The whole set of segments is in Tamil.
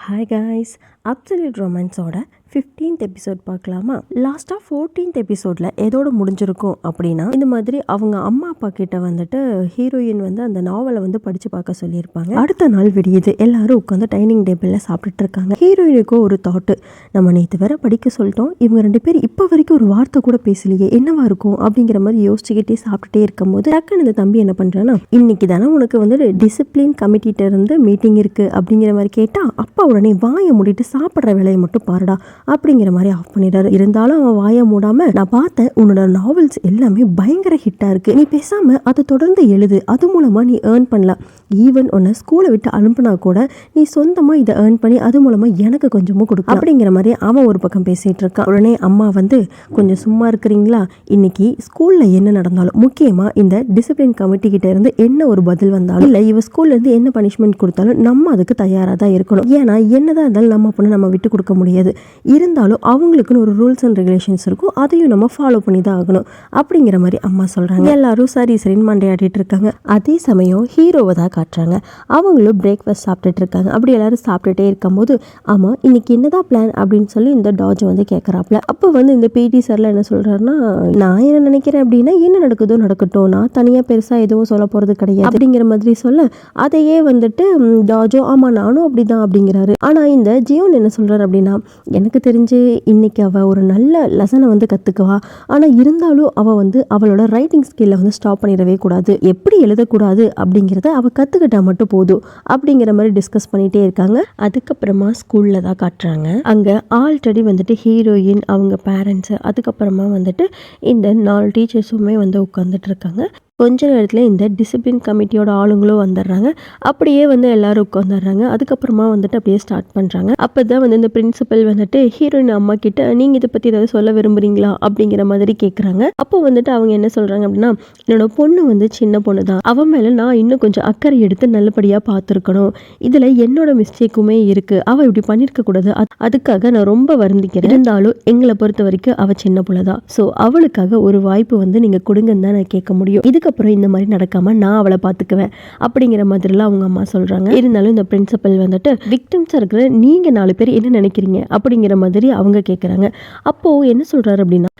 ஹாய் காய்ஸ், அப்சல்யூட் ரொமான்ஸோட 15th எபிசோட் பார்க்கலாமா? லாஸ்ட்டாக 14th எபிசோடில் எதோடு முடிஞ்சிருக்கும் அப்படின்னா, இந்த மாதிரி அவங்க அம்மா அப்பா கிட்ட வந்துட்டு ஹீரோயின் வந்து அந்த நாவலை வந்து படித்து பார்க்க சொல்லியிருப்பாங்க. அடுத்த நாள் விடியுது, எல்லாரும் உட்காந்து டைனிங் டேபிளில் சாப்பிட்டுட்டு இருக்காங்க. ஹீரோயினுக்கும் ஒரு தாட்டு, நம்ம நேற்று வேற படிக்க சொல்லிட்டோம், இவங்க 2 பேர் இப்போ வரைக்கும் ஒரு வார்த்தை கூட பேசலையே, என்னவா இருக்கும் அப்படிங்கிற மாதிரி யோசிச்சுக்கிட்டே சாப்பிட்டுட்டே இருக்கும்போது டக்குன்னு இந்த தம்பி என்ன பண்ணுறான்னா, இன்னைக்கு தானே உனக்கு வந்து டிசிப்ளின் கமிட்டிகிட்ட இருந்து மீட்டிங் இருக்குது அப்படிங்கிற மாதிரி கேட்டால், அப்பா உடனே வாயை மூடிட்டு சாப்பிட்ற வேலையை மட்டும் பாருடா அப்படிங்கிற மாதிரி ஆஃப் பண்ணிடுறாரு. இருந்தாலும் அவன் வாயை மூடாம, நான் பார்த்தேன் உன்னோட நாவல்ஸ் எல்லாமே பயங்கர ஹிட்டா இருக்கு, நீ பேசாம அதை தொடர்ந்து எழுது, அது மூலமா நீ ஏர்ன் பண்ணலாம், ஈவன் உன்னை ஸ்கூலை விட்டு அனுப்புனா கூட நீ சொந்தமா இதை ஏர்ன் பண்ணி அது மூலமா எனக்கு கொஞ்சமும் கொடுக்கும் அப்படிங்கிற மாதிரி அவன் ஒரு பக்கம் பேசிட்டு இருக்கான். உடனே அம்மா வந்து, கொஞ்சம் சும்மா இருக்கிறீங்களா, இன்னைக்கு ஸ்கூல்ல என்ன நடந்தாலும், முக்கியமா இந்த டிசிப்ளின் கமிட்டி கிட்ட இருந்து என்ன ஒரு பதில் வந்தாலும் இல்ல இவ ஸ்கூல்ல இருந்து என்ன பனிஷ்மெண்ட் கொடுத்தாலும் நம்ம அதுக்கு தயாரா தான் இருக்கணும். ஏன்னா என்னதான் இருந்தாலும் நம்ம பொண்ணு நம்ம விட்டு கொடுக்க முடியாது, இருந்தாலும் அவங்களுக்குன்னு ஒரு ரூல்ஸ் அண்ட் ரெகுலேஷன்ஸ் இருக்கும், அதையும் நம்ம ஃபாலோ பண்ணி தான் ஆகணும் அப்படிங்கிற மாதிரி அம்மா சொல்கிறாங்க. எல்லாரும் சரி சரின்னு மண்டையாடிட்டு இருக்காங்க. அதே சமயம் ஹீரோவை தான் காட்டுறாங்க. அவங்களும் பிரேக்ஃபாஸ்ட் சாப்பிட்டுட்டு இருக்காங்க. அப்படி எல்லாரும் சாப்பிட்டுட்டே இருக்கும்போது, ஆமாம் இன்னைக்கு என்னதான் பிளான் அப்படின்னு சொல்லி இந்த டாஜ் வந்து கேட்குறாப்புல. அப்போ வந்து இந்த பிடி சார்லாம் என்ன சொல்கிறாருன்னா, நான் என்ன நினைக்கிறேன் அப்படின்னா, என்ன நடக்குதோ நடக்கட்டும், நான் தனியாக பெருசாக எதுவும் சொல்ல போகிறது கிடையாது அப்படிங்கிற மாதிரி சொல்ல, அதையே வந்துட்டு டாஜோ ஆமாம் நானும் அப்படிதான் அப்படிங்கிறாரு. ஆனால் இந்த ஜியோன் என்ன சொல்கிறார் அப்படின்னா, எனக்கு தெரிஞ்சு இன்னைக்கு அவள் ஒரு நல்ல லெசனை வந்து கற்றுக்குவா, ஆனால் இருந்தாலும் அவள் வந்து அவளோட ரைட்டிங் ஸ்கில்லை வந்து ஸ்டாப் பண்ணிடவே கூடாது, எப்படி எழுதக்கூடாது அப்படிங்கிறத அவள் கற்றுக்கிட்டா மட்டும் போதும் அப்படிங்கிற மாதிரி டிஸ்கஸ் பண்ணிகிட்டே இருக்காங்க. அதுக்கப்புறமா ஸ்கூலில் தான் காட்டுறாங்க. அங்கே ஆல்ரெடி வந்துட்டு ஹீரோயின், அவங்க பேரண்ட்ஸு, அதுக்கப்புறமா வந்துட்டு இந்த 4 டீச்சர்ஸுமே வந்து உட்காந்துட்டு இருக்காங்க. கொஞ்ச நேரத்தில் இந்த டிசிப்ளின் கமிட்டியோட ஆளுங்களும் வந்துடுறாங்க. அப்படியே வந்து எல்லாரும் உட்காந்துடுறாங்க. அதுக்கப்புறமா வந்துட்டு அப்படியே ஸ்டார்ட் பண்ணுறாங்க. அப்போ தான் வந்து இந்த பிரின்சிபல் வந்துட்டு ஹீரோயின் அம்மா கிட்ட, நீங்கள் இதை பற்றி ஏதாவது சொல்ல விரும்புகிறீங்களா அப்படிங்கிற மாதிரி கேட்குறாங்க. அப்போ வந்துட்டு அவங்க என்ன சொல்கிறாங்க அப்படின்னா, என்னோட பொண்ணு வந்து சின்ன பொண்ணு தான், அவன் மேலே நான் இன்னும் கொஞ்சம் அக்கறை எடுத்து நல்லபடியாக பார்த்துருக்கணும், இதில் என்னோட மிஸ்டேக்குமே இருக்குது, அவள் இப்படி பண்ணியிருக்கக்கூடாது, அதுக்காக நான் ரொம்ப வருந்திக்கிறேன், இருந்தாலும் எங்களை பொறுத்த வரைக்கும் அவள் சின்ன பிள்ளை தான், ஸோ அவளுக்காக ஒரு வாய்ப்பு வந்து நீங்கள் கொடுங்கன்னு தான் நான் கேட்க முடியும், இதுக்கப்புறம் இந்த மாதிரி நடக்காம நான் அவளை பார்த்துக்குவேன் அப்படிங்கிற மாதிரிலாம் அவங்க அம்மா சொல்றாங்க. இருந்தாலும் இந்த பிரின்சிபல் வந்துட்டு, விக்டிம்ஸா இருக்கிற நீங்க 4 பேர் என்ன நினைக்கிறீங்க அப்படிங்கிற மாதிரி அவங்க கேட்குறாங்க. அப்போ என்ன சொல்றாரு அப்படின்னா,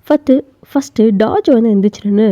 ஃபஸ்ட்டு டாஜ் வந்து எந்திரிச்சிருன்னு,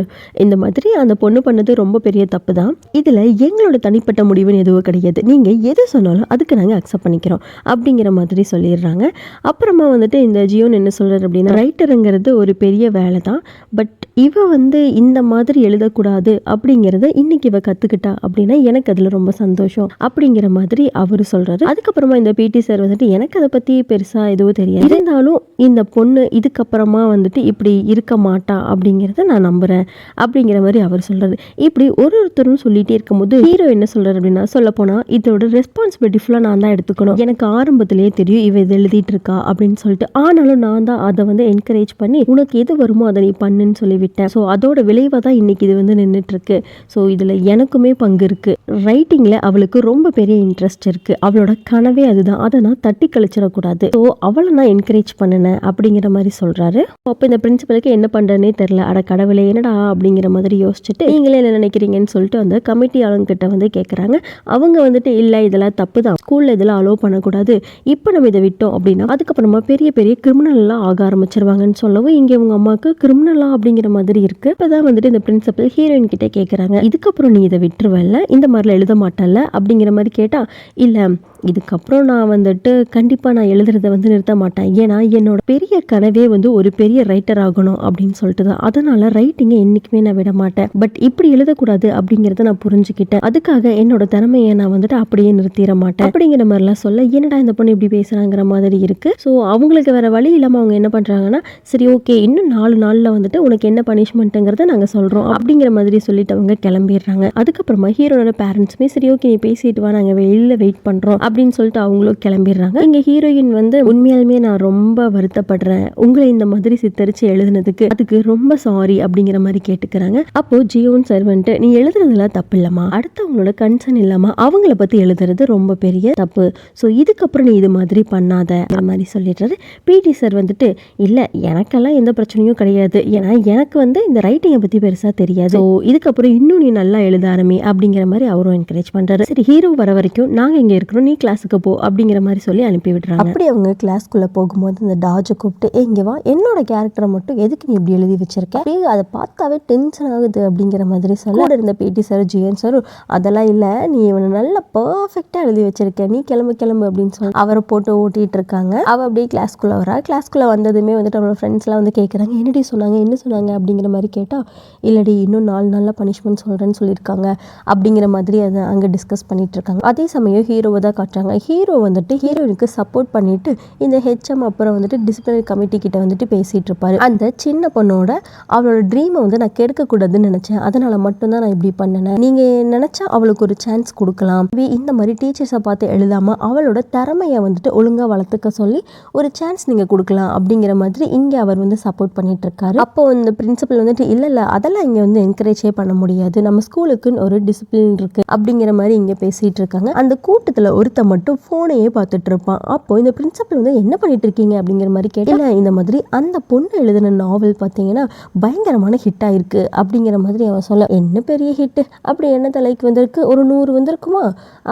இந்த மாதிரி அந்த பொண்ணு பண்ணது ரொம்ப பெரிய தப்பு தான், இதில் எங்களோட தனிப்பட்ட முடிவுன்னு எதுவும் கிடையாது, நீங்கள் எது சொன்னாலும் அதுக்கு நாங்கள் அக்செப்ட் பண்ணிக்கிறோம் அப்படிங்கிற மாதிரி சொல்லிடுறாங்க. அப்புறமா வந்துட்டு இந்த ஜியோன் என்ன சொல்கிறார் அப்படின்னா, ரைட்டருங்கிறது ஒரு பெரிய வேலை தான், பட் இவ வந்து இந்த மாதிரி எழுதக்கூடாது அப்படிங்கிறத இன்னைக்கு இவ கற்றுக்கிட்டா அப்படின்னா எனக்கு அதில் ரொம்ப சந்தோஷம் அப்படிங்கிற மாதிரி அவர் சொல்கிறாரு. அதுக்கப்புறமா இந்த பிடி சார் வந்துட்டு, எனக்கு அதை பற்றி பெருசாக எதுவும் தெரியாது, இருந்தாலும் இந்த பொண்ணு இதுக்கப்புறமா வந்துட்டு இப்படி இருக்க மாட்டா அப்படிங்கிறத நான் நம்புகிறேன் அப்படிங்கிற மாதிரி அவர் சொல்கிறாரு. இப்படி ஒருத்தரும் சொல்லிகிட்டே இருக்கும்போது ஹீரோ என்ன சொல்கிறார் அப்படின்னா, சொல்லப்போனால் இதோட ரெஸ்பான்சிபிலிட்டி ஃபுல்லாக நான் தான் எடுத்துக்கணும், எனக்கு ஆரம்பத்திலேயே தெரியும் இவ இதை எழுதிட்டு இருக்கா அப்படின்னு சொல்லிட்டு, ஆனாலும் நான் தான் அதை வந்து என்கரேஜ் பண்ணி உனக்கு எது வருமோ அதை நீ பண்ணுன்னு சொல்லிவிட்டேன், ஸோ அதோட விளைவாக தான் இன்னைக்கு இது வந்து நின்றுட்டுருக்கு, ஸோ இதில் எனக்குமே பங்கு இருக்குது, ரைட்டிங்கில் அவளுக்கு ரொம்ப பெரிய இன்ட்ரெஸ்ட் இருக்குது, அவளோட கனவே அதுதான், அதை நான் தட்டி கழிச்சிடக்கூடாது, ஸோ அவளை நான் என்கரேஜ் பண்ணினேன் அப்படிங்கிற மாதிரி சொல்கிறாரு. அப்போ இந்த பிரின்சிபலுக்கு என்ன பண்ணுறதுனே தெரில, அட கடவுளே என்னடா அப்படிங்கிற மாதிரி யோசிச்சுட்டு, நீங்களே என்ன நினைக்கிறீங்கன்னு சொல்லிட்டு அந்த கமிட்டி ஆளுங்கிட்ட வந்து கேட்குறாங்க. அவங்க வந்துட்டு, இல்லை இதெல்லாம் தப்பு தான், ஸ்கூலில் இதெல்லாம் அலோவ் பண்ணக்கூடாது, இப்போ நம்ம இதை விட்டோம் அப்படின்னா அதுக்கப்புறமா பெரிய பெரிய கிரிமினல்லாம் ஆக ஆரம்பிச்சிருவாங்கன்னு சொல்லவும், இங்கே அவங்க அம்மாவுக்கு கிரிமினலா அப்படிங்கிற மாதிரி இருக்குது. இப்போ தான் வந்துட்டு இந்த பிரின்சிபல் ஹீரோயின் கிட்டே கேட்குறாங்க, இதுக்கப்புறம் நீ இதை விட்டுருவல்ல, இந்த மாதிரிலாம் எழுத மாட்டல்ல அப்படிங்கிற மாதிரி கேட்டால், இல்லை இதுக்கப்புறம் நான் வந்துட்டு கண்டிப்பாக நான் எழுதுறதை வந்து நிறுத்த மாட்டேன், ஏன்னா என்னோட பெரிய கனவே வந்து ஒரு பெரிய ரைட்டர் ஆகணும் அப்படின்னு சொல்லிட்டு தான், அதனால் ரைட்டிங்கை என்றைக்குமே நான் விட மாட்டேன், பட் இப்படி எழுதக்கூடாது அப்படிங்கிறத நான் புரிஞ்சுக்கிட்டேன், அதுக்காக என்னோட திறமையை நான் வந்துட்டு அப்படியே நிறுத்திட மாட்டேன் அப்படிங்கிற மாதிரிலாம் சொல்ல, என்னடா இந்த பொண்ணு இப்படி பேசுகிறாங்கிற மாதிரி இருக்குது. ஸோ அவங்களுக்கு வேறு வழி இல்லாமல் அவங்க என்ன பண்ணுறாங்கன்னா, சரி ஓகே இன்னும் 4 நாளில் வந்துட்டு உனக்கு என்ன பனிஷ்மெண்ட்டுங்கிறத நாங்கள் சொல்கிறோம் அப்படிங்கிற மாதிரி சொல்லிட்டு அவங்க கிளம்பிடுறாங்க. அதுக்கப்புறமா ஹீரோனோட பேரண்ட்ஸுமே, சரி ஓகே நீ பேசிட்டு வா, நாங்கள் வெளியில் வெயிட் பண்ணுறோம் அப்படின்னு சொல்லிட்டு அவங்களும் கிளம்பிடுறாங்க. இங்கே ஹீரோயின் வந்து, உண்மையாலுமே நான் ரொம்ப வருத்தப்படுறேன், உங்களை இந்த மாதிரி சித்தரிச்சு எழுதுனதுக்கு அதுக்கு ரொம்ப சாரி அப்படிங்கிற மாதிரி கேட்டுக்கிறாங்க. அப்போ ஜியோன் சார் வந்துட்டு, நீ எழுதுறதுலாம் தப்பு இல்லம்மா, அடுத்தவங்களோட கன்சர்ன் இல்லாம அவங்கள பத்தி எழுதுறது ரொம்ப பெரிய தப்பு, ஸோ இதுக்கப்புறம் நீ இது மாதிரி பண்ணாத மாதிரி சொல்லிடுறாரு. பிடி சார் வந்துட்டு, இல்லை எனக்கெல்லாம் எந்த பிரச்சனையும் கிடையாது, ஏன்னா எனக்கு வந்து இந்த ரைட்டிங்கை பத்தி பெருசா தெரியாது, ஸோ இதுக்கப்புறம் இன்னும் நீ நல்லா எழுத ஆரம்பி அப்படிங்கிற மாதிரி அவரும் என்கரேஜ் பண்றாரு. சரி ஹீரோ வர வரைக்கும் நாங்க இங்க இருக்கிறோம், நீ கிளாஸுக்கு போ அப்படிங்கிற மாதிரி சொல்லி அனுப்பி விடுறாங்க. அப்படி அவங்க கிளாஸ்க்குள்ளே போகும்போது இந்த டாஜை கூப்பிட்டு இங்கே வா, என்னோட கேரக்டரை மட்டும் எதுக்கு நீ இப்படி எழுதி வச்சிருக்க, அதை பார்த்தாவே டென்ஷன் ஆகுது அப்படிங்கிற மாதிரி சொல்ல இருந்த பிடி சார் ஜிஎன் சார் அதெல்லாம் இல்லை, நீ இவனை நல்லா பர்ஃபெக்டாக எழுதி வச்சிருக்க, நீ கிளம்பு அப்படின்னு சொல்லி அவரை போட்டு ஓட்டிகிட்டு இருக்காங்க. அவள் அப்படியே கிளாஸ்க்குள்ளே வரா. கிளாஸ்க்குள்ளே வந்ததுமே வந்துட்டு அவளோட ஃப்ரெண்ட்ஸ்லாம் வந்து கேட்குறாங்க, என்னடி சொன்னாங்க என்ன சொன்னாங்க அப்படிங்கிற மாதிரி கேட்டால், இல்லடி இன்னும் 4 நாளில் பனிஷ்மெண்ட் சொல்கிறேன்னு சொல்லியிருக்காங்க அப்படிங்கிற மாதிரி அதை அங்கே டிஸ்கஸ் பண்ணிட்டு இருக்காங்க. அதே சமயம் ஹீரோவை தான் காட்டுறாங்க. ஹீரோ வந்துட்டு ஹீரோயினுக்கு சப்போர்ட் பண்ணிட்டு இந்த ஹெச்எம் அப்புறம் வந்துட்டு டிசிப்ளினரி கமிட்டி கிட்ட வந்துட்டு பேசிட்டு இருப்பாரு. அந்த சின்ன பொண்ணோட அவளோட ட்ரீமை வந்து நான் கெடுக்கக்கூடாதுன்னு நினைச்சேன், அதனால மட்டும்தான் நான் இப்படி பண்ணினேன், நீங்க நினைச்சா அவளுக்கு ஒரு சான்ஸ் கொடுக்கலாம், இந்த மாதிரி டீச்சர்ஸை பார்த்து எழுதாம அவளோட திறமையை வந்துட்டு ஒழுங்கா வளர்த்துக்க சொல்லி ஒரு சான்ஸ் நீங்க கொடுக்கலாம் அப்படிங்கிற மாதிரி இங்க அவர் வந்து சப்போர்ட் பண்ணிட்டு இருக்காரு. அப்போ இந்த பிரின்சிபல் வந்துட்டு இல்ல அதெல்லாம் இங்க வந்து என்கரேஜே பண்ண முடியாது, நம்ம ஸ்கூலுக்குன்னு ஒரு டிசிப்ளின் இருக்கு அப்படிங்கிற மாதிரி இங்க பேசிட்டு இருக்காங்க. அந்த கூட்டத்துல ஒருத்த மட்டும் போனையே பார்த்துட்டு இருப்பான். அப்போ இந்த பிரின்சிபல் வந்து என்ன பண்ணிட்டு இருக்கீங்க அப்படிங்கிற மாதிரி கேட்டல, இந்த மாதிரி அந்த பொண்ணு எழுதின நாவல் பார்த்தீங்கன்னா பயங்கரமான ஹிட் ஆயிருக்கு அப்படிங்கிற மாதிரி அவன் சொல்ல, என்ன பெரிய ஹிட் அப்படி என்ன தலைக்கு வந்திருக்கு, ஒரு 100 வந்திருக்குமா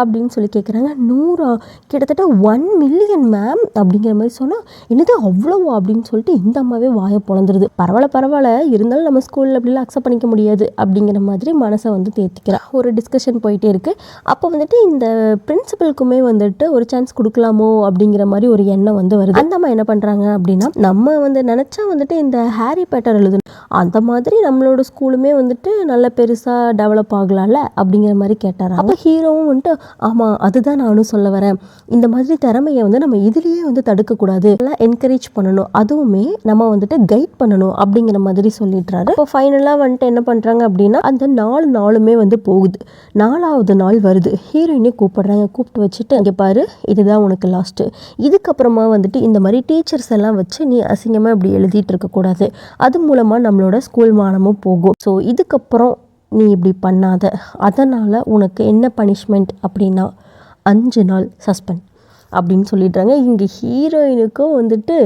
அப்படின்னு சொல்லி கேட்குறாங்க. 100 கிட்டத்தட்ட 1 மில்லியன் மேம் அப்படிங்கிற மாதிரி சொன்னால், என்னது அவ்வளோவா அப்படின்னு சொல்லிட்டு இந்த அம்மாவே வாயை பொழந்துருது. பரவாயில்ல இருந்தாலும் நம்ம ஸ்கூலில் அப்படிலாம் அக்செப்ட் பண்ணிக்க முடியாது அப்படிங்கிற மாதிரி மனசை வந்து தேர்த்திக்கிறான். ஒரு டிஸ்கஷன் போயிட்டே இருக்கு. அப்போ வந்துட்டு இந்த பிரின்சிபலுக்குமே வந்துட்டு ஒரு சான்ஸ் கொடுக்கலாமோ அப்படிங்கிற மாதிரி ஒரு எண்ணம் வந்து வருது. அந்த அம்மா என்ன பண்ணுறாங்க அப்படின்னா, நம்ம வந்து நினச்சா வந்துட்டு இந்த ஹாரி பாட்டர் எழுதணும் அந்த மாதிரி நம்மளோட ஸ்கூலுமே வந்துட்டு நல்ல பெருசாக டெவலப் ஆகலாம்ல அப்படிங்கிற மாதிரி கேட்டாராங்க. அப்போ ஹீரோவும் வந்துட்டு ஆமாம் அதுதான் நானும் சொல்ல வரேன், இந்த மாதிரி திறமையை வந்து நம்ம இதுலேயே வந்து தடுக்கக்கூடாது, எல்லாம் என்கரேஜ் பண்ணணும், அதுவுமே நம்ம வந்துட்டு கைட் பண்ணணும் அப்படிங்கிற மாதிரி சொல்லிடுறாரு. இப்போ ஃபைனலாக வந்துட்டு என்ன பண்ணுறாங்க அப்படின்னா, அந்த 4 நாளுமே வந்து போகுது. 4ஆவது நாள் வருது. ஹீரோயினே கூப்பிடுறாங்க. கூப்பிட்டு வச்சுட்டு இங்கே பாரு, இதுதான் உனக்கு லாஸ்ட்டு, இதுக்கப்புறமா வந்துட்டு இந்த மாதிரி டீச்சர்ஸ் எல்லாம் வச்சு நீ அசிங்கமாக இப்படி எழுதிட்டு இருக்கக்கூடாது, அது மூலமாக நம்மளோட ஸ்கூல் மானமும் போகும், ஸோ இதுக்கப்புறம் நீ இப்படி பண்ணாத, அதனால் உனக்கு என்ன பனிஷ்மெண்ட் அப்படின்னா 5 நாள் சஸ்பெண்ட் அப்படின்னு சொல்லிடுறாங்க. இங்கே ஹீரோயினுக்கும் வந்துட்டு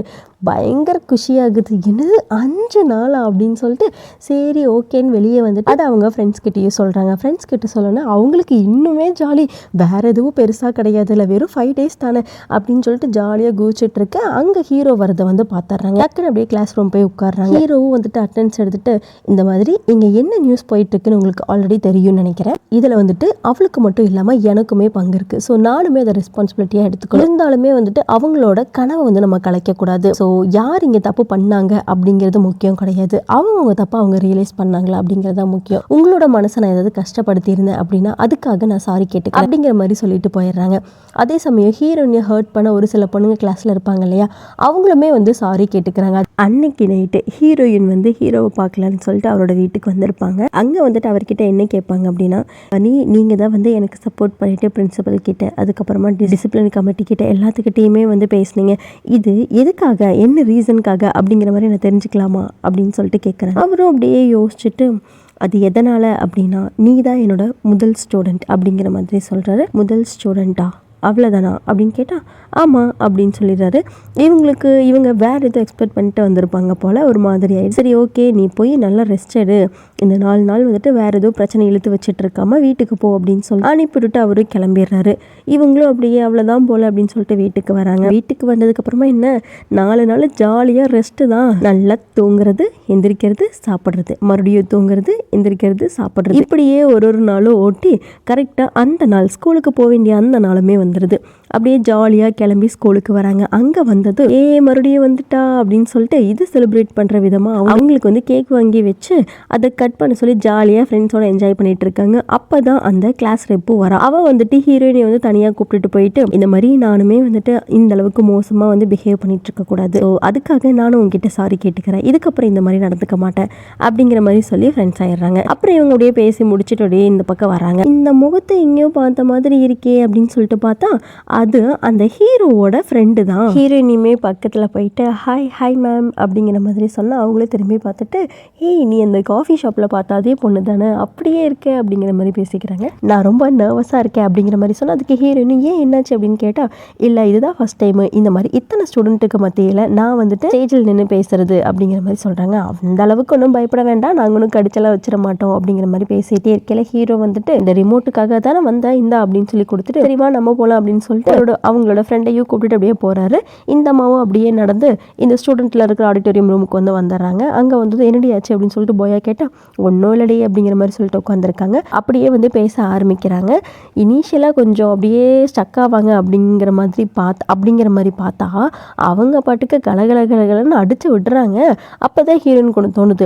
பயங்கர குஷியாகுது. என்னது 5 நாளா அப்படின்னு சொல்லிட்டு சரி ஓகேன்னு வெளியே வந்துட்டு அதை அவங்க ஃப்ரெண்ட்ஸ் கிட்டேயும் சொல்கிறாங்க. ஃப்ரெண்ட்ஸ் கிட்ட சொல்லணும்னா அவங்களுக்கு இன்னுமே ஜாலி, வேறு எதுவும் பெருசாக கிடையாது, இல்லை வெறும் 5 டேஸ் தானே அப்படின்னு சொல்லிட்டு ஜாலியாக குதிச்சுட்டு இருக்க. அங்கே ஹீரோ வரதை வந்து பார்த்துட்றாங்க. டக்குன்னு அப்படியே கிளாஸ் ரூம் போய் உட்காடுறாங்க. ஹீரோவும் வந்துட்டு அட்டெண்டன்ஸ் எடுத்துட்டு இந்த மாதிரி இங்கே என்ன நியூஸ் போயிட்டுருக்குன்னு உங்களுக்கு ஆல்ரெடி தெரியும்னு நினைக்கிறேன், இதில் வந்துட்டு அவளுக்கு மட்டும் இல்லாமல் எனக்குமே பங்கு இருக்குது, ஸோ நானுமே அதை ரெஸ்பான்சிபிலிட்டியாக எடுத்துக்கணும், இருந்தாலுமே வந்துட்டு அவங்களோட கனவை வந்து நம்ம கலைக்கக்கூடாது, ஸோ யார் இங்கே தப்பு பண்ணாங்க அப்படிங்கிறது முக்கியம் கிடையாது, அவங்க தப்பு அவங்க ரியலைஸ் பண்ணாங்களா அப்படிங்கிறது தான் முக்கியம், உங்களோட மனசை நான் ஏதாவது கஷ்டப்படுத்தி இருந்தேன் அப்படின்னா அதுக்காக நான் சாரி கேட்டுக்கிறேன் அப்படிங்கிற மாதிரி சொல்லிட்டு போயிடுறாங்க. அதே சமயம் ஹீரோயினை ஹர்ட் பண்ண ஒரு சில பொண்ணுங்க கிளாஸில் இருப்பாங்க இல்லையா, அவங்களுமே வந்து சாரி கேட்டுக்கிறாங்க. அன்னைக்கு நைட்டு ஹீரோயின் வந்து ஹீரோவை பார்க்கலான்னு சொல்லிட்டு அவரோட வீட்டுக்கு வந்திருப்பாங்க. அங்கே வந்துட்டு அவர்கிட்ட என்ன கேட்பாங்க அப்படின்னா, நீங்கள் தான் வந்து எனக்கு சப்போர்ட் பண்ணிட்டு பிரின்சிபல் கிட்ட அதுக்கப்புறமா டிசிப்ளினரி கமிட்டி கிட்ட எல்லாத்துக்கிட்டையுமே வந்து பேசுனீங்க, இது எதுக்காக என்ன ரீசனுக்காக அப்படிங்கிற மாதிரி நான் தெரிஞ்சுக்கலாமா அப்படின்னு சொல்லிட்டு கேட்குறேன். அவரும் அப்படியே யோசிச்சுட்டு அது எதனால் அப்படின்னா, நீ தான் என்னோட முதல் ஸ்டூடெண்ட் அப்படிங்கிற மாதிரி சொல்கிறாரு. முதல் ஸ்டூடெண்ட்டா அவ்வளோதானா அப்படின்னு கேட்டால் ஆமாம் அப்படின்னு சொல்லிடுறாரு. இவங்க வேறு எதுவும் எக்ஸ்பெக்ட் பண்ணிட்டு வந்திருப்பாங்க போல், ஒரு மாதிரி ஆகிடுச்சு. சரி ஓகே நீ போய் நல்லா ரெஸ்ட் எடு, இந்த 4 நாள் வந்துட்டு வேறு எதுவும் பிரச்சனை இழுத்து வச்சுட்டு இருக்காமல் வீட்டுக்கு போ அப்படின்னு சொல்லி அனுப்பிவிட்டு அவரு கிளம்பிடுறாரு. இவங்களும் அப்படியே அவ்வளோதான் போல் அப்படின்னு சொல்லிட்டு வீட்டுக்கு வராங்க. வீட்டுக்கு வந்ததுக்கப்புறமா என்ன 4 நாள் ஜாலியாக ரெஸ்ட்டு தான், நல்லா தூங்குறது, எந்திரிக்கிறது, சாப்பிட்றது, மறுபடியும் தூங்குறது, எந்திரிக்கிறது, சாப்பிட்றது, இப்படியே ஒரு நாளும் ஓட்டி கரெக்டாக அந்த நாள் ஸ்கூலுக்கு போக வேண்டிய அந்த நாளுமே வந்துடுது. அப்படியே ஜாலியாக கிளம்பி ஸ்கூலுக்கு வராங்க. அங்கே வந்தது மறுபடியும் வந்துட்டா அப்படின்னு சொல்லிட்டு இது செலிப்ரேட் பண்ணுற விதமாக அவங்களுக்கு வந்து கேக் வாங்கி வச்சு அதை கட் பண்ண சொல்லி ஜாலியாக ஃப்ரெண்ட்ஸோட என்ஜாய் பண்ணிட்டு இருக்காங்க. அப்போ தான் அந்த கிளாஸ் ரெப்பும் வரா. அவள் வந்துட்டு ஹீரோயினை வந்து தனியாக கூப்பிட்டுட்டு போயிட்டு இந்த மாதிரி நானுமே வந்துட்டு இந்த அளவுக்கு மோசமாக வந்து பிஹேவ் பண்ணிட்டு இருக்கக்கூடாது, ஸோ அதுக்காக நானும் உங்ககிட்ட சாரி கேட்டுக்கிறேன், இதுக்கப்புறம் இந்த மாதிரி நடந்துக்க மாட்டேன் அப்படிங்கிற மாதிரி சொல்லி ஃப்ரெண்ட்ஸ் ஆயிடுறாங்க. அப்புறம் இவங்க அப்படியே பேசி முடிச்சுட்டு அப்படியே இந்த பக்கம் வராங்க. இந்த முகத்தை எங்கேயோ பார்த்த மாதிரி இருக்கே அப்படின்னு சொல்லிட்டு பார்த்தா அது அந்த ஹீரோவோட ஃப்ரெண்டு தான். ஹீரோயினியுமே பக்கத்தில் போயிட்டு ஹாய் மேம் அப்படிங்கிற மாதிரி சொன்னால் அவங்களே திரும்பி பார்த்துட்டு நீ அந்த காஃபி ஷாப்பில் பார்த்தா அதே பொண்ணு தானே, அப்படியே இருக்கே அப்படிங்கிற மாதிரி பேசிக்கிறாங்க. நான் ரொம்ப நர்வஸாக இருக்கேன் அப்படிங்கிற மாதிரி சொன்னால் அதுக்கு ஹீரோயின் ஏன் என்னாச்சு அப்படின்னு கேட்டால், இல்லை இதுதான் ஃபஸ்ட் டைமு இந்த மாதிரி இத்தனை ஸ்டூடெண்ட்டுக்கு மத்தியில் நான் வந்துட்டு ஸ்டேஜில் நின்று பேசுறது அப்படிங்கிற மாதிரி சொல்கிறாங்க. அந்த அளவுக்கு ஒன்றும் பயப்பட வேண்டாம், நாங்கள் ஒன்றும் கடிச்செல்லாம் வச்சிட மாட்டோம் அப்படிங்கிற மாதிரி பேசிகிட்டே இருக்கல. ஹீரோ வந்துட்டு இந்த ரிமோட்டுக்காக தானே வந்தேன் இந்தா அப்படின்னு சொல்லி கொடுத்துட்டு சரிவா நம்ம போகலாம் அப்படின்னு சொல்லிட்டு சொல்லிட்டு அவங்களோட ஃப்ரெண்டையும் கூப்பிட்டு அப்படியே போகிறாரு. இந்த அம்மாவும் அப்படியே நடந்து இந்த ஸ்டூடெண்ட்டில் இருக்கிற ஆடிட்டோரியம் ரூமுக்கு வந்துடுறாங்க. அங்கே வந்து என்னடி ஆச்சு அப்படின்னு சொல்லிட்டு போயா கேட்டால் ஒன்றும் இல்லடி அப்படிங்கிற மாதிரி சொல்லிட்டு உட்காந்துருக்காங்க. அப்படியே வந்து பேச ஆரம்பிக்கிறாங்க. இனிஷியலாக கொஞ்சம் அப்படியே ஸ்டக் ஆவாங்க அப்படிங்கிற மாதிரி பார்த்தா அவங்க பாட்டுக்கு கலகலன்னு அடித்து விடுறாங்க. அப்போ தான் ஹீரோயினுக்கு ஒன்று தோணுது,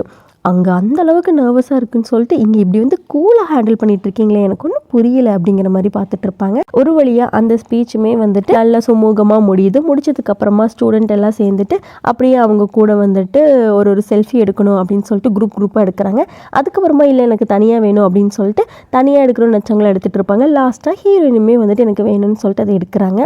அங்கே அந்த அளவுக்கு நர்வஸாக இருக்குன்னு சொல்லிட்டு இங்கே இப்படி வந்து கூலாக ஹேண்டில் பண்ணிட்டு இருக்கீங்களே, எனக்கு ஒன்றும் புரியல அப்படிங்கிற மாதிரி பார்த்துட்டு இருப்பாங்க. ஒரு வழியாக அந்த ஸ்பீச்சுமே வந்துட்டு நல்லா சுமூகமாக முடியுது. முடிச்சதுக்கு அப்புறமா ஸ்டூடெண்ட் எல்லாம் சேர்ந்துட்டு அப்படியே அவங்க கூட வந்துட்டு ஒரு செல்ஃபி எடுக்கணும் அப்படின்னு சொல்லிட்டு குரூப்பாக எடுக்கிறாங்க. அதுக்கப்புறமா இல்லை எனக்கு தனியாக வேணும் அப்படின்னு சொல்லிட்டு தனியாக எடுக்கணும்னு நினச்சவங்கள எடுத்துகிட்டு இருப்பாங்க. லாஸ்ட்டாக ஹீரோயினுமே வந்துட்டு எனக்கு வேணும்னு சொல்லிட்டு அதை எடுக்கிறாங்க.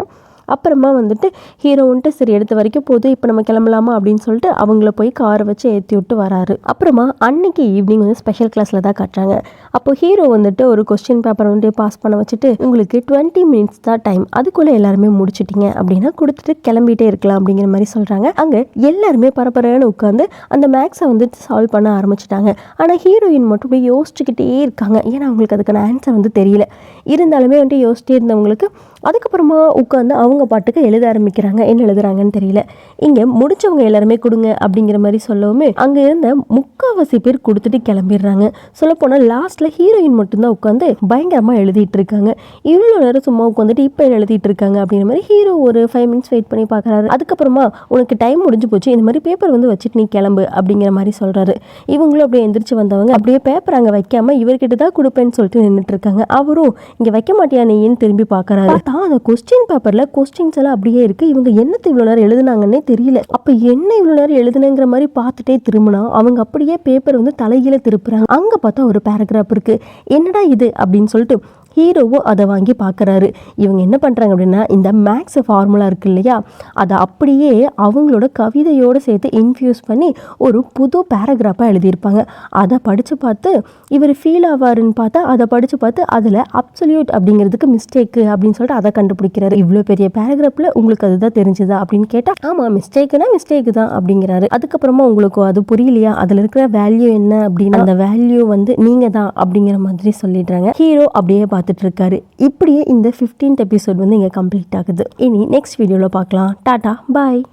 அப்புறமா வந்துட்டு ஹீரோ வந்துட்டு சரி எடுத்த வரைக்கும் போதும், இப்போ நம்ம கிளம்பலாமா அப்படின்னு சொல்லிட்டு அவங்கள போய் காரை வச்சு ஏற்றி விட்டு வராரு. அப்புறமா அன்னைக்கு ஈவினிங் வந்து ஸ்பெஷல் கிளாஸில் தான் காட்டுறாங்க. அப்போ ஹீரோ வந்துட்டு ஒரு கொஸ்டின் பேப்பரை வந்து பாஸ் பண்ண வச்சுட்டு உங்களுக்கு 20 மினிட்ஸ் தான் டைம், அதுக்குள்ளே எல்லாருமே முடிச்சிட்டிங்க அப்படின்னா கொடுத்துட்டு கிளம்பிட்டே இருக்கலாம் அப்படிங்கிற மாதிரி சொல்கிறாங்க. அங்கே எல்லாருமே பரபரன்னு உட்காந்து அந்த மேக்ஸை வந்துட்டு சால்வ் பண்ண ஆரம்பிச்சிட்டாங்க. ஆனால் ஹீரோயின் மட்டும் போய் யோசிச்சுக்கிட்டே இருக்காங்க. ஏன்னா அவங்களுக்கு அதுக்கான ஆன்சர் வந்து தெரியல. இருந்தாலுமே வந்துட்டு யோசிச்சிட்டே இருந்தவங்களுக்கு அதுக்கப்புறமா உட்காந்து அவங்க பாட்டுக்கு எழுத ஆரம்பிக்கிறாங்க. என்ன எழுதுறாங்கன்னு தெரியல. இங்கே முடிச்சவங்க எல்லாருமே கொடுங்க அப்படிங்கிற மாதிரி சொல்லவுமே அங்கே இருந்த முக்கால்வாசி பேர் கொடுத்துட்டு கிளம்பிடுறாங்க. சொல்லப்போனால் லாஸ்ட்டில் ஹீரோயின் மட்டும்தான் உட்காந்து பயங்கரமாக எழுதிட்டு இருக்காங்க. இவ்வளோ நேரம் சும்மா உட்காந்துட்டு இப்போ எழுதிட்டு இருக்காங்க அப்படிங்கிற மாதிரி ஹீரோ ஒரு 5 மினிட்ஸ் வெயிட் பண்ணி பார்க்குறாரு. அதுக்கப்புறமா உனக்கு டைம் முடிஞ்சு போச்சு, இந்த மாதிரி பேப்பர் வந்து வச்சுட்டு நீ கிளம்பு அப்படிங்கிற மாதிரி சொல்கிறாரு. இவங்களும் அப்படியே எந்திரிச்சு வந்தவங்க அப்படியே பேப்பர் அங்கே வைக்காமல் இவர்கிட்ட தான் கொடுப்பேன்னு சொல்லிட்டு நின்றுட்டு இருக்காங்க. அவரும் இங்கே வைக்க மாட்டியா நீன்னு திரும்பி பார்க்குறாரு. அந்த கொஸ்டின் பேப்பர்ல கொஸ்டின்ஸ் எல்லாம் அப்படியே இருக்கு. இவங்க என்னத்தை இவ்வளவு நேரம் எழுதுனாங்கன்னே தெரியல. அப்ப என்ன இவ்வளவு நேரம் எழுதுனங்கிற மாதிரி பார்த்துட்டே திரும்பினா அவங்க அப்படியே பேப்பர் வந்து தலைகீழ திருப்புறாங்க. அங்க பார்த்தா ஒரு பேராகிராஃப் இருக்கு. என்னடா இது அப்படின்னு சொல்லிட்டு ஹீரோவும் அதை வாங்கி பார்க்குறாரு. இவங்க என்ன பண்ணுறாங்க அப்படின்னா இந்த மேக்ஸ் ஃபார்முலா இருக்குது இல்லையா, அதை அப்படியே அவங்களோட கவிதையோடு சேர்த்து இன்ஃப்யூஸ் பண்ணி ஒரு புது பேராகிராஃபாக எழுதியிருப்பாங்க. அதை படித்து பார்த்து இவர் ஃபீல் ஆவாருன்னு பார்த்தா அதை படித்து பார்த்து அதில் அப்சல்யூட் அப்படிங்கிறதுக்கு மிஸ்டேக்கு அப்படின்னு சொல்லிட்டு அதை கண்டுபிடிக்கிறாரு. இவ்வளோ பெரிய பேராகிராஃபில் உங்களுக்கு அதுதான் தெரிஞ்சுதா அப்படின்னு கேட்டால் ஆமாம் மிஸ்டேக்குனா மிஸ்டேக்கு தான் அப்படிங்கிறாரு. அதுக்கப்புறமா உங்களுக்கு அது புரியலையா, அதில் இருக்கிற வேல்யூ என்ன அப்படின்னா அந்த வேல்யூ வந்து நீங்கள் தான் அப்படிங்கிற மாதிரி சொல்லிடுறாங்க. ஹீரோ அப்படியே இருக்காரு. இப்படியே இந்த 15th எபிசோட் வந்து இங்க கம்ப்ளீட் ஆகுது. இனி நெக்ஸ்ட் வீடியோல பார்க்கலாம். டாடா பாய்.